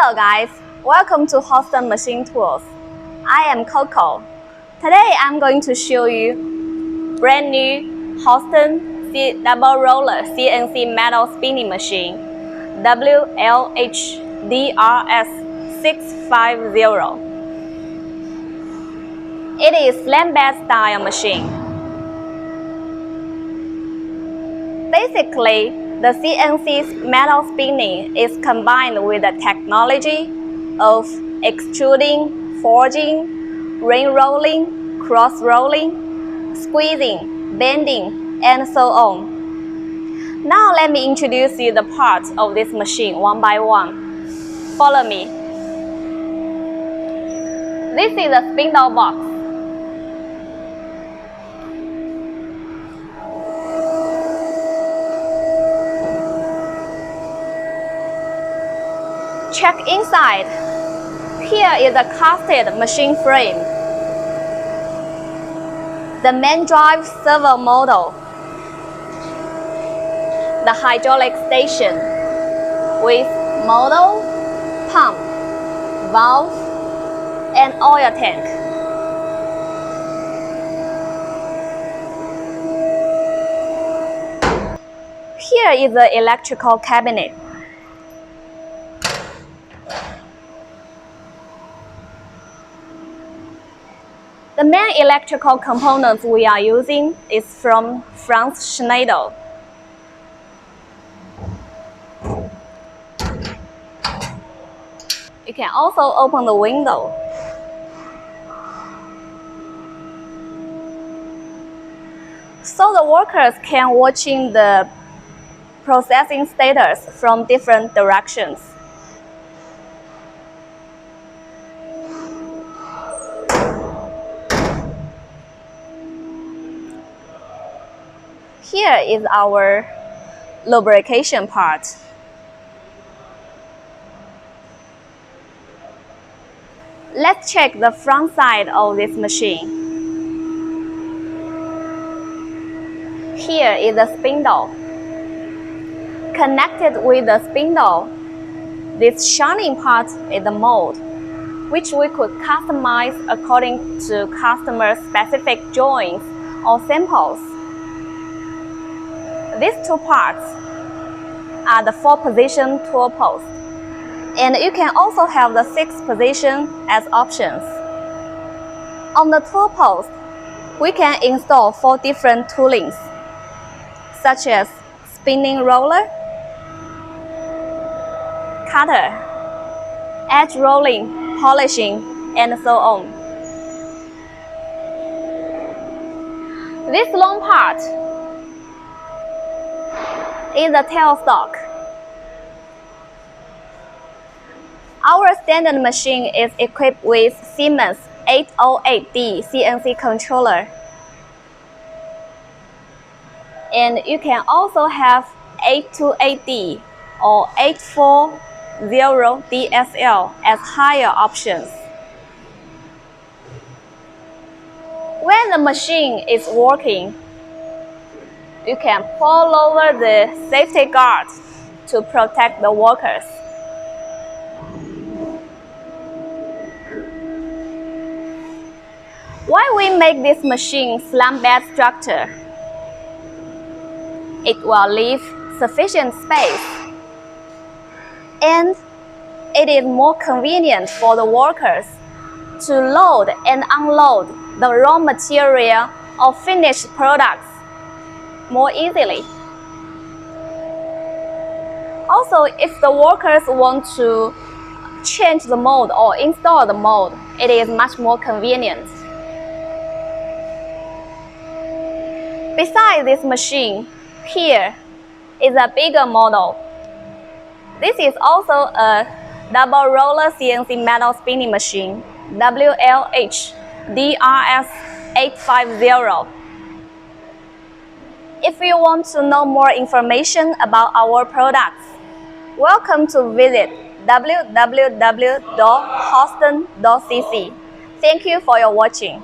Hello guys, welcome to Hoston Machine Tools. I am Coco. Today I'm going to show you brand new Hoston double roller CNC metal spinning machine WLH-DRS650. It is slant bed style machine. Basically, the CNC metal spinning is combined with the technology of extruding, forging, ring rolling, cross rolling, squeezing, bending, and so on. Now let me introduce you the parts of this machine one by one. Follow me. This is a spindle box. Check inside. Here is a casted machine frame, the main drive servo model, the hydraulic station with model, pump, valve, and oil tank. Here is the electrical cabinet. The main electrical components we are using is from France Schneider. You can also open the window. So the workers can watching the processing status from different directions. Here is our lubrication part. Let's check the front side of this machine. Here is the spindle. Connected with the spindle, this shining part is the mold, which we could customize according to customer specific drawings or samples. These two parts are the 4-position tool post, and you can also have the 6-position as options. On the tool post, we can install 4 different toolings, such as spinning roller, cutter, edge rolling, polishing, and so on. This long part is the tailstock. Our standard machine is equipped with Siemens 808D CNC controller. And you can also have 828D or 840 DSL as higher options. When the machine is working, you can pull over the safety guard to protect the workers. Why we make this machine slant bed structure? It will leave sufficient space, and it is more convenient for the workers to load and unload the raw material or finished products more easily. Also, if the workers want to change the mold or install the mold, it is much more convenient. Besides this machine, here is a bigger model. This is also a double roller CNC metal spinning machine, WLH-DRS650. If you want to know more information about our products, welcome to visit www.hoston.cc. Thank you for your watching.